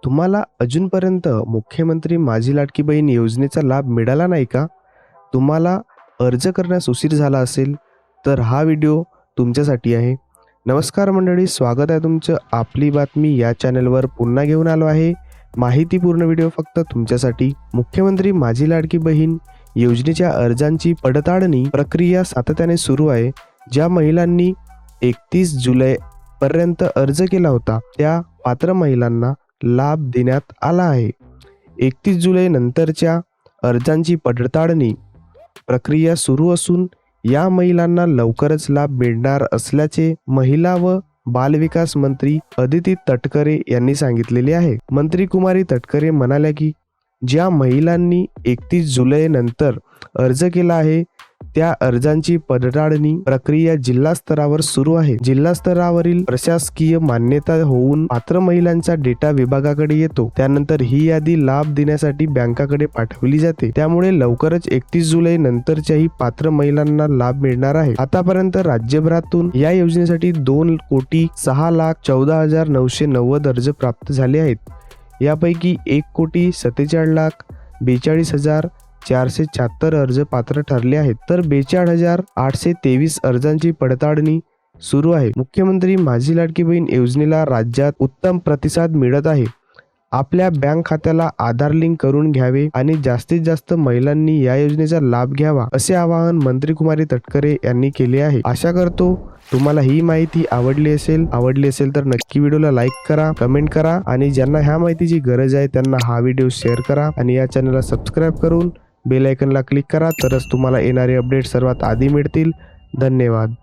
तुम्हाला अजूनपर्यंत मुख्यमंत्री माझी लाडकी बहीण योजनेचा लाभ मिळाला नाही का? तुम्हाला अर्ज करण्यास उशीर झाला असेल, तर हा व्हिडिओ तुमच्यासाठी आहे. नमस्कार मंडळी, स्वागत आहे तुमचं आपली बातमी या चॅनलवर. पुन्हा घेऊन आलो आहे माहितीपूर्ण व्हिडिओ फक्त तुमच्यासाठी. मुख्यमंत्री माझी लाडकी बहीण योजनेच्या अर्जांची पडताळणी प्रक्रिया सातत्याने सुरू आहे. ज्या महिलांनी 31 जुलैपर्यंत अर्ज केला होता, त्या पात्र महिलांना लाभ देण्यात आला आहे. 31 जुलै नंतरच्या अर्जांची पडताळणी प्रक्रिया सुरू असून या महिलांना लवकरच लाभ मिळणार असल्याचे महिला व बालविकास मंत्री अदिती तटकरे यांनी सांगितलेले आहे. मंत्री कुमारी तटकरे म्हणाल्या की ज्या महिलांनी 31 जुलै नंतर अर्ज केला आहे, त्या अर्जांची पडताळणी प्रक्रिया जिल्हा स्तरावर सुरू आहे. जिल्हा स्तरावरील प्रशासकीय मान्यता होऊन पात्र महिलांचा डेटा विभागाकडे येतो. त्यानंतर ही यादी लाभ देण्यासाठी बँकाकडे पाठवली जाते. त्यामुळे लवकरच 31 जुलै नंतरच्याही पात्र महिलांना लाभ मिळणार आहे. आतापर्यंत राज्यभरातून या योजनेसाठी 2,06,14,990 अर्ज प्राप्त झाले आहेत. यापैकी 1,42,42,476 अर्ज पात्र ठरले आहेत, तर 42,823 अर्जांची पडताळणी सुरू आहे. मुख्यमंत्री माझी लाडकी बहीण योजनेला राज्यात उत्तम प्रतिसाद मिळत आहे. आपल्या बँक खात्याला आधार लिंक करून घ्यावे आणि जास्तीत जास्त महिलांनी या योजनेचा लाभ घ्यावा, असे आवाहन मंत्री कुमारी तटकरे यांनी केले आहे. आशा करतो तुम्हाला ही माहिती आवडली असेल तर नक्की व्हिडिओला लाईक करा, कमेंट करा आणि ज्यांना ह्या माहितीची गरज आहे त्यांना हा व्हिडिओ शेअर करा आणि या चॅनलला सबस्क्राईब करून बेल आयकॉनला क्लिक करा, तरच तुम्हाला येणारे अपडेट सर्वात आधी मिळतील. धन्यवाद.